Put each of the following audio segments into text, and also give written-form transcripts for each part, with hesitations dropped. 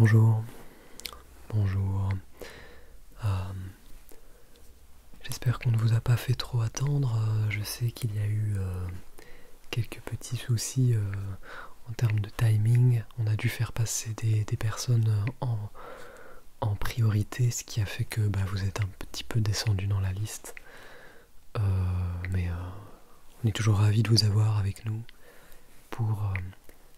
Bonjour, bonjour. J'espère qu'on ne vous a pas fait trop attendre. Je sais qu'il y a eu quelques petits soucis en termes de timing. On a dû faire passer des personnes en priorité, ce qui a fait que vous êtes un petit peu descendu dans la liste. Mais on est toujours ravis de vous avoir avec nous pour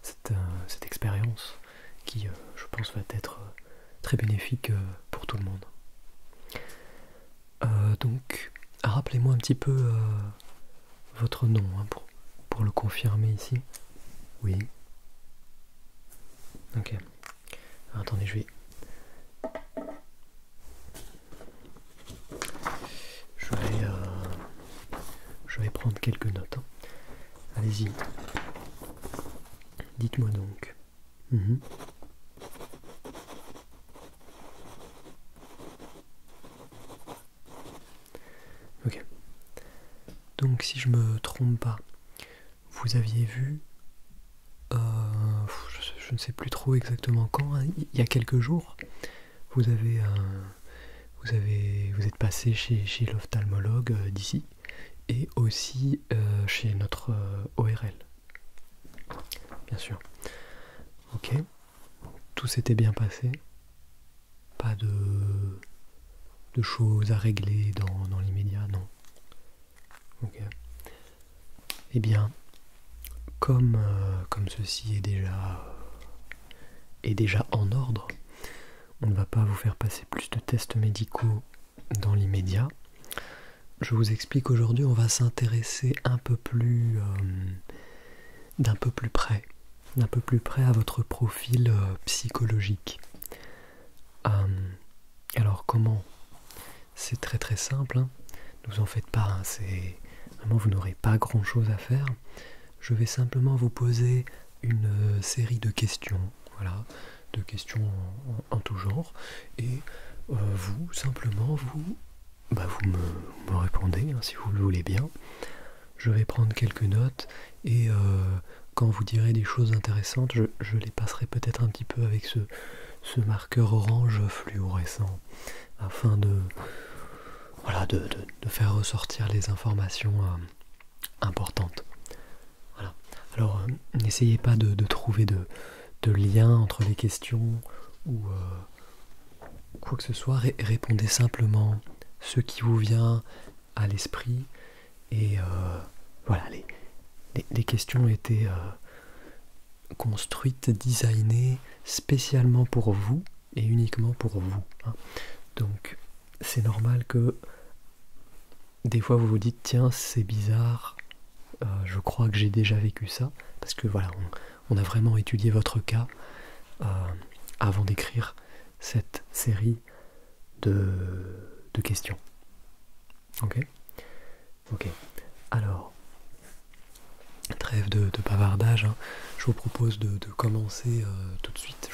cette expérience qui, je pense, va être très bénéfique pour tout le monde. Donc, rappelez-moi un petit peu votre nom pour le confirmer ici. Oui. Ok. Alors, attendez, je vais prendre quelques notes. Allez-y. Dites-moi donc. Ok. Donc si je me trompe pas, vous aviez vu, je ne sais plus trop exactement quand, hein, il y a quelques jours, vous êtes passé chez l'ophtalmologue d'ici et aussi chez notre ORL. Bien sûr. Ok. Tout s'était bien passé. Pas de choses à régler dans l'immédiat, non. Ok. Eh bien, comme ceci est déjà en ordre, on ne va pas vous faire passer plus de tests médicaux dans l'immédiat. Je vous explique, aujourd'hui, on va s'intéresser d'un peu plus près à votre profil psychologique. Alors comment? C'est très très simple, hein. Ne vous en faites pas, hein. C'est vraiment, vous n'aurez pas grand chose à faire. Je vais simplement vous poser une série de questions, voilà, de questions en tout genre, et vous simplement vous me répondez, hein, si vous le voulez bien. Je vais prendre quelques notes et quand vous direz des choses intéressantes, je les passerai peut-être un petit peu avec ce marqueur orange fluorescent afin de faire ressortir les informations importantes. Voilà. Alors n'essayez pas de trouver de lien entre les questions ou quoi que ce soit. Répondez simplement ce qui vous vient à l'esprit et voilà, les questions étaient construites, designées spécialement pour vous et uniquement pour vous, hein. Donc c'est normal que des fois vous vous dites tiens, c'est bizarre, je crois que j'ai déjà vécu ça, parce que voilà, on a vraiment étudié votre cas avant d'écrire cette série de questions. Ok. Alors, trêve de bavardage, hein. Je vous propose de commencer tout de suite.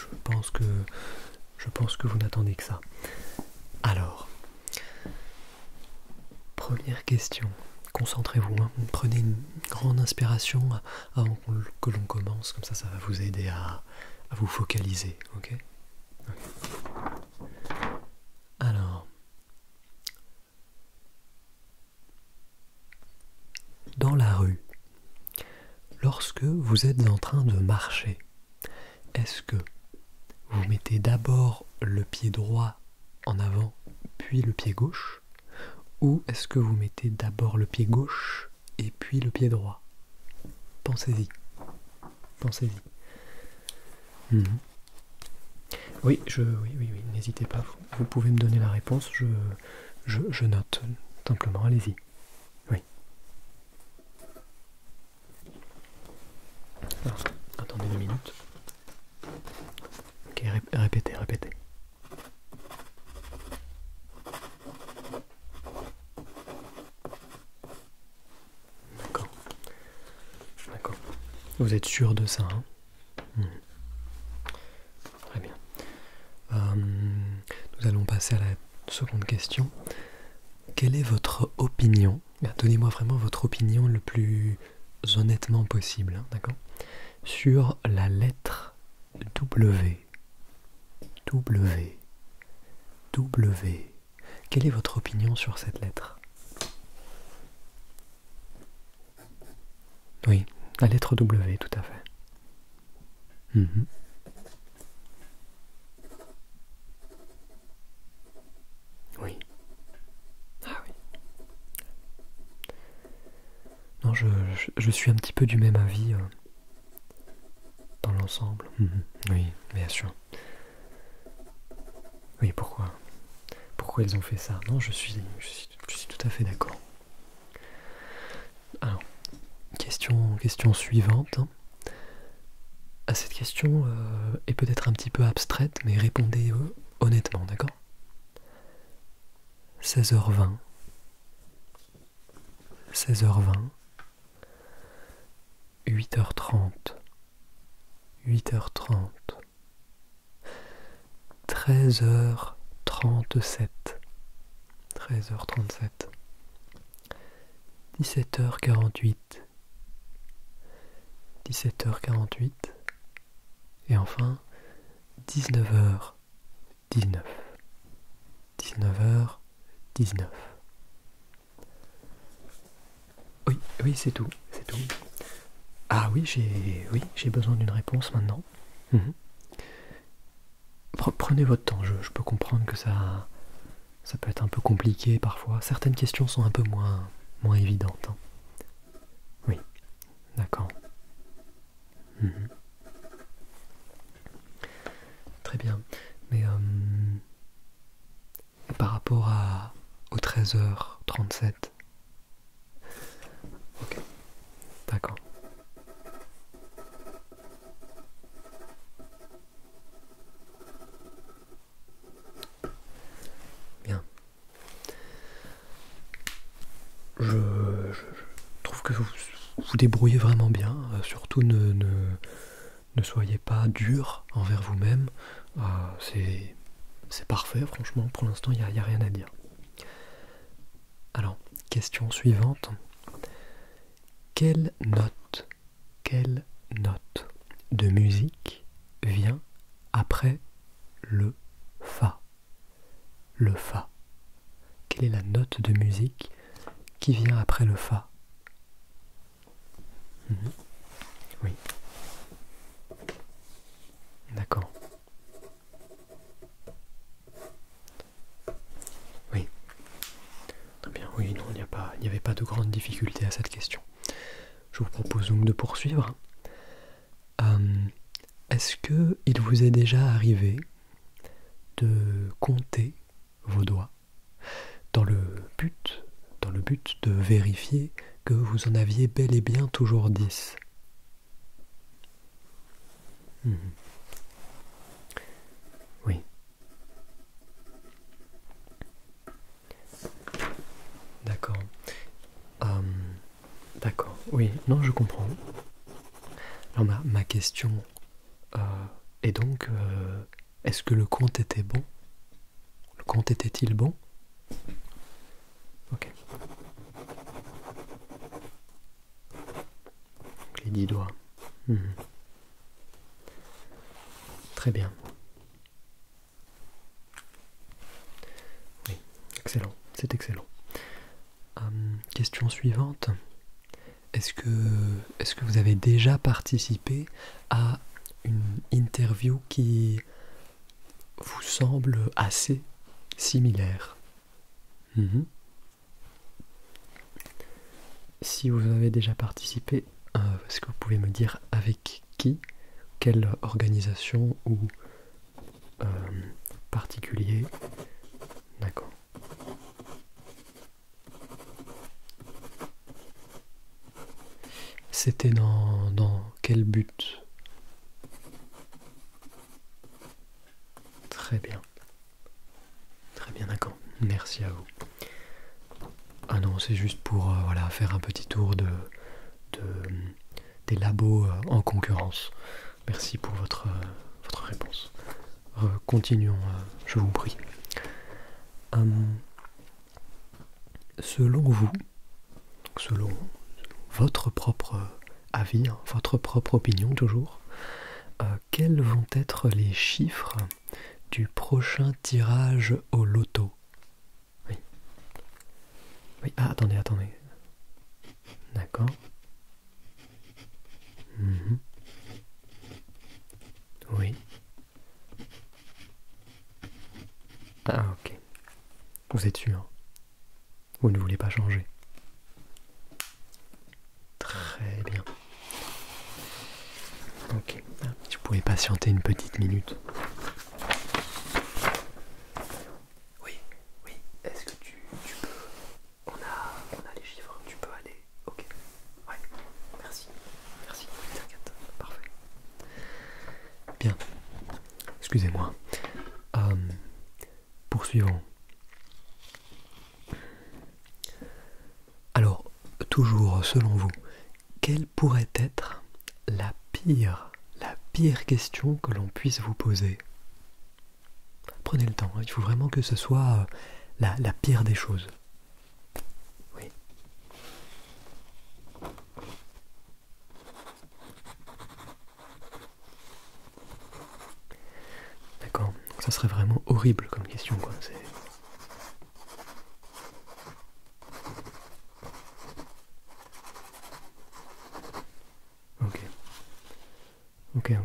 Je pense que vous n'attendez que ça. Alors, première question. Concentrez-vous, hein. Prenez une grande inspiration avant que l'on commence, comme ça va vous aider à vous focaliser, ok? Alors, dans la rue, lorsque vous êtes en train de marcher, est-ce que vous mettez d'abord le pied droit en avant, puis le pied gauche, ou est-ce que vous mettez d'abord le pied gauche et puis le pied droit? Pensez-y. Oui, n'hésitez pas, vous pouvez me donner la réponse, je note, simplement, allez-y. Oui. Alors, attendez 2 minutes. Ok, répétez. D'accord. Vous êtes sûr de ça, hein? Très bien. Nous allons passer à la seconde question. Quelle est votre opinion? Donnez-moi vraiment votre opinion le plus honnêtement possible, hein, d'accord? Sur la lettre W. W. W. Quelle est votre opinion sur cette lettre? Oui, la lettre W, tout à fait. Mhm. Oui. Ah oui. Non, je suis un petit peu du même avis dans l'ensemble. Mhm. Oui, bien sûr. Oui, pourquoi? Pourquoi ils ont fait ça? Non, je suis tout à fait d'accord. Alors, question suivante. À cette question est peut-être un petit peu abstraite, mais répondez honnêtement, d'accord? 16h20, 16h20, 8h30, 8h30, 13h37, 13h37, 17h48, 17h48, et enfin 19h19, 19h19. Oui, c'est tout, c'est tout. Ah oui, j'ai besoin d'une réponse maintenant. Mhm. Prenez votre temps, je peux comprendre que ça peut être un peu compliqué parfois. Certaines questions sont un peu moins évidentes, hein. Oui, d'accord. Mhm. Très bien. Mais par rapport au 13h37, ok, d'accord. Bien. Je trouve que vous débrouillez vraiment bien. Surtout ne soyez pas dur envers vous-même. C'est parfait, franchement. Pour l'instant, il n'y a rien à dire. Alors, question suivante. Quelle note de musique vient après le Fa? Le Fa. Quelle est la note de musique qui vient après le Fa? Mhm. Oui. D'accord. Oui. Très bien. Oui, non, il n'y avait pas de grande difficulté à cette question. Je vous propose donc de poursuivre. Est-ce que il vous est déjà arrivé de compter vos doigts dans le but de vérifier que vous en aviez bel et bien toujours 10? Mhm. Oui. D'accord. D'accord. Oui, non, je comprends. Alors ma question est donc, est-ce que le compte était bon? Le compte était-il bon? Ok. Donc, les 10 doigts. Mhm. Très bien. Oui, excellent. C'est excellent. Question suivante. Est-ce que vous avez déjà participé à une interview qui vous semble assez similaire? Mhm. Si vous avez déjà participé, est-ce que vous pouvez me dire avec qui, quelle organisation ou euh, particulier? D'accord. C'était dans quel but? Très bien. Très bien, d'accord. Merci à vous. Ah non, c'est juste pour voilà, faire un petit tour des labos en concurrence. Merci pour votre réponse. Continuons, je vous prie. Selon vous, selon votre propre avis, hein, votre propre opinion toujours, quels vont être les chiffres du prochain tirage au loto. Oui. Oui, ah, attendez. D'accord. Mhm. Oui. Ah, ok. Vous êtes sûr? Vous ne voulez pas changer? Très bien. Ok. Si vous pouvez patienter une petite minute. Oui, oui. Est-ce que tu peux... On a les chiffres. Tu peux aller. Ok. Ouais. Merci. Merci. T'inquiète. Parfait. Bien. Excusez-moi. Poursuivons. Alors, toujours selon vous, quelle pourrait être la pire question que l'on puisse vous poser? Prenez le temps, hein, il faut vraiment que ce soit la pire des choses. Oui. D'accord, ça serait vraiment horrible comme question, quoi.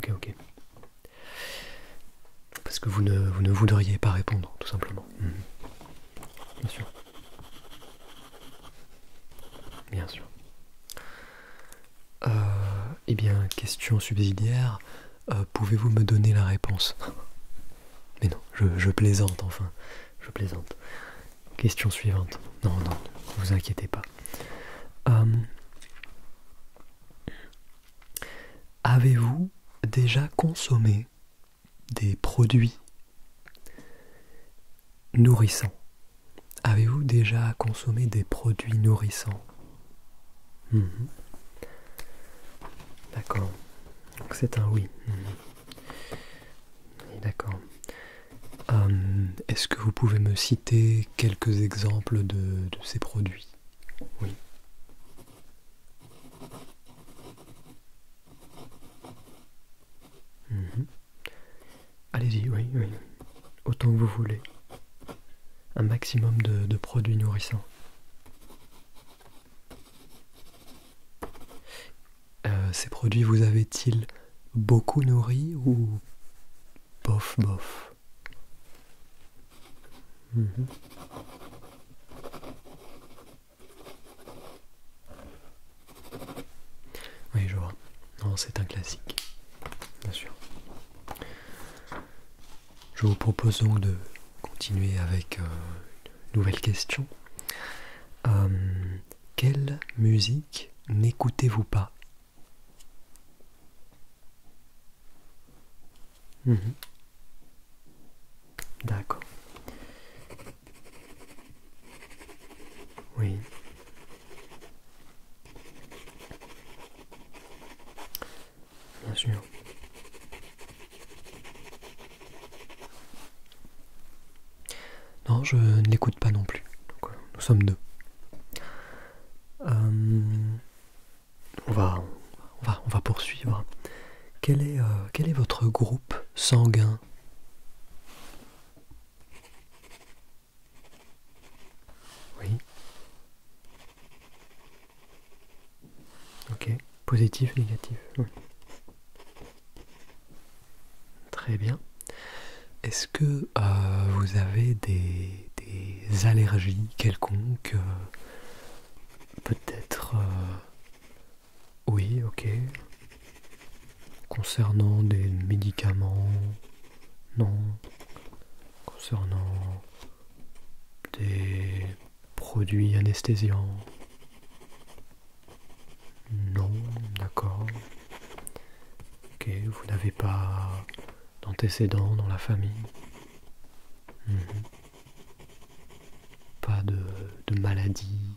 Ok. Parce que vous ne voudriez pas répondre, tout simplement. Bien sûr. Bien sûr. Eh bien, question subsidiaire, pouvez-vous me donner la réponse? Mais non, je plaisante, enfin. Je plaisante. Question suivante. Non, ne vous inquiétez pas. Avez-vous déjà consommé des produits nourrissants? Avez-vous déjà consommé des produits nourrissants? D'accord. Donc c'est un oui. Oui, d'accord. Est-ce que vous pouvez me citer quelques exemples de ces produits? Oui. Allez-y, oui. Autant que vous voulez. Un maximum de produits nourrissants. Ces produits vous avaient-ils beaucoup nourri ou bof? Oui, je vois. Non, c'est un classique. Bien sûr. Je vous propose donc de continuer avec une nouvelle question. Quelle musique n'écoutez-vous pas? D'accord. Oui. Bien sûr. Non, je ne l'écoute pas non plus. Donc, nous sommes deux. On va poursuivre. Quel est votre groupe sanguin? Oui. Ok. Positif, négatif. Oui. Très bien. Est-ce que vous avez des allergies quelconques? Peut-être... oui, ok. Concernant des médicaments? Non. Concernant des produits anesthésiants? Non, d'accord. Ok, vous n'avez pas d'antécédents dans la famille? Pas de maladie?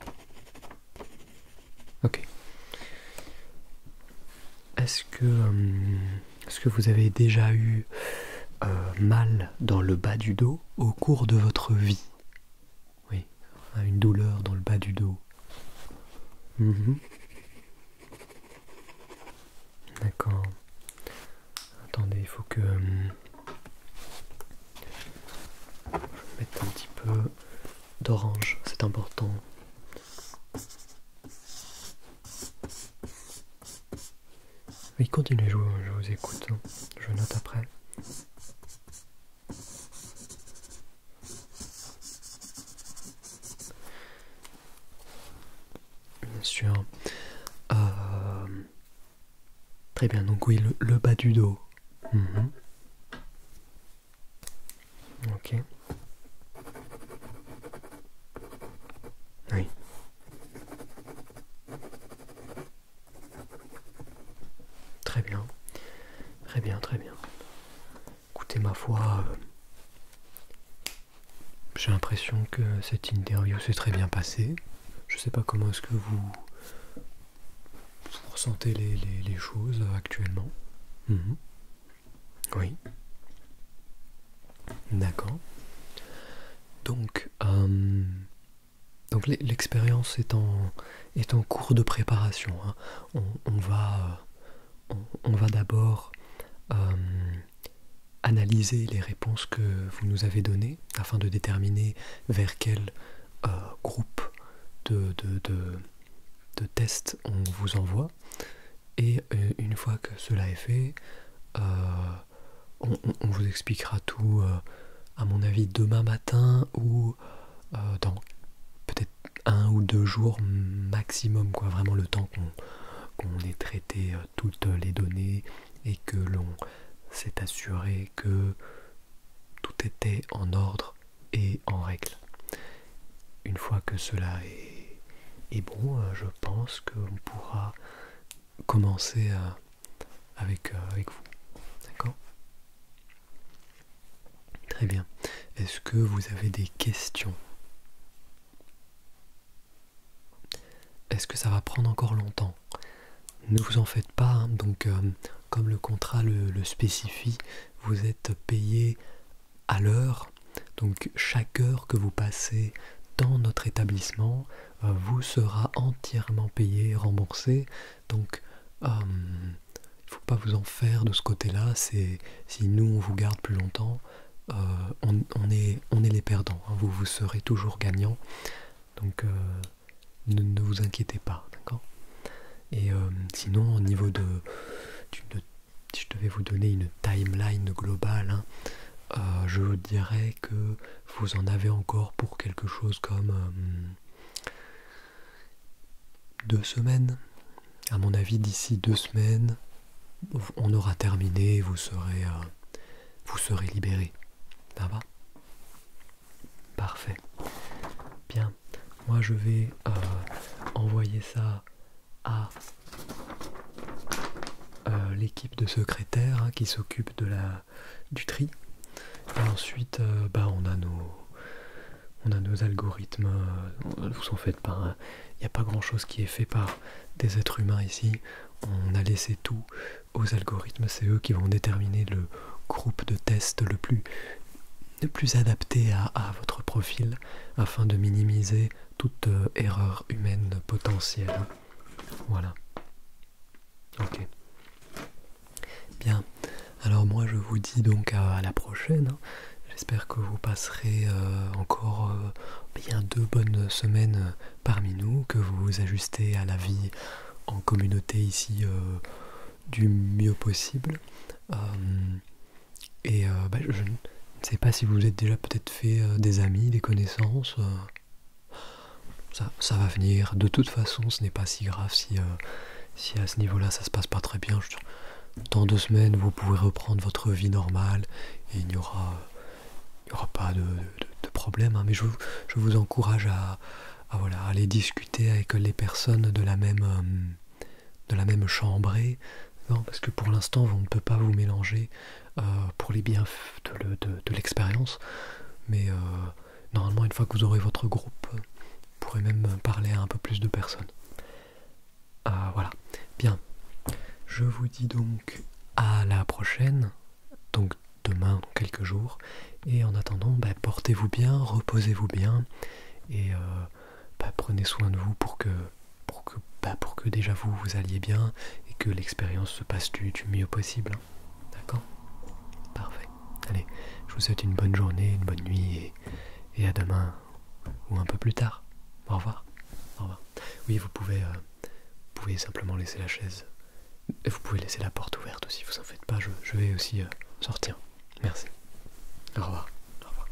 Ok. Est-ce que vous avez déjà eu mal dans le bas du dos au cours de votre vie? Oui, une douleur dans le bas du dos. D'accord. Attendez, il faut que teinte orange, c'est important. Oui, continuez, je vous écoute, hein. Je note après. Bien sûr. Très bien, donc oui, le bas du dos. Ok. Oui. Très bien. Très bien, très bien. Écoutez, ma foi, j'ai l'impression que cette interview s'est très bien passée. Je sais pas comment est-ce que vous ressentez les choses actuellement. Oui. D'accord. Donc l'expérience est en cours de préparation, hein. On va d'abord analyser les réponses que vous nous avez données afin de déterminer vers quel groupe de tests on vous envoie. Et une fois que cela est fait, on vous expliquera tout, à mon avis, demain matin ou dans peut-être 1 ou 2 jours maximum, quoi. Vraiment le temps qu'on ait traité toutes les données et que l'on s'est assuré que tout était en ordre et en règle. Une fois que cela est bon, je pense qu'on pourra commencer avec vous. D'accord ? Très bien. Est-ce que vous avez des questions ? Est-ce que ça va prendre encore longtemps ? Ne vous en faites pas, hein. Donc comme le contrat le spécifie, vous êtes payé à l'heure. Donc chaque heure que vous passez dans notre établissement vous sera entièrement payé, remboursé. Donc il ne faut pas vous en faire de ce côté-là. Si nous on vous garde plus longtemps, on est les perdants, hein. Vous serez toujours gagnant. Donc ne vous inquiétez pas, d'accord ? Et sinon, au niveau si je devais vous donner une timeline globale, hein, je vous dirais que vous en avez encore pour quelque chose comme 2 semaines. À mon avis, d'ici 2 semaines, on aura terminé, vous serez libéré. Ça va ? Parfait. Bien. Moi, je vais envoyer ça à l'équipe de secrétaires, hein, qui s'occupe du tri. Et ensuite, on a nos algorithmes. Ne vous en faites pas, hein. Il n'y a pas grand chose qui est fait par des êtres humains ici. On a laissé tout aux algorithmes. C'est eux qui vont déterminer le groupe de tests le plus adapté à votre profil afin de minimiser toute erreur humaine potentielle. Voilà. Ok. Bien. Alors moi je vous dis donc à la prochaine. J'espère que vous passerez encore bien 2 bonnes semaines parmi nous, que vous vous ajustez à la vie en communauté ici du mieux possible. Je ne sais pas si vous êtes déjà peut-être fait des amis, des connaissances. Ça va venir. De toute façon, ce n'est pas si grave si à ce niveau-là ça se passe pas très bien. Dans 2 semaines, vous pouvez reprendre votre vie normale et il n'y aura pas de problème, hein. Mais je vous encourage à aller discuter avec les personnes de la même chambrée, non, parce que pour l'instant, on ne peut pas vous mélanger pour les bienfaits de l'expérience. Mais normalement, une fois que vous aurez votre groupe, vous pourrez même parler à un peu plus de personnes. Voilà. Bien. Je vous dis donc à la prochaine, donc demain, dans quelques jours. Et en attendant, portez-vous bien, reposez-vous bien et prenez soin de vous pour que déjà vous alliez bien et que l'expérience se passe du mieux possible. D'accord ? Parfait. Allez, je vous souhaite une bonne journée, une bonne nuit et à demain. ou un peu plus tard. Au revoir. Au revoir. Oui, vous pouvez simplement laisser la chaise. Et vous pouvez laisser la porte ouverte aussi, vous en faites pas, je vais aussi sortir. Merci. Au revoir. Au revoir.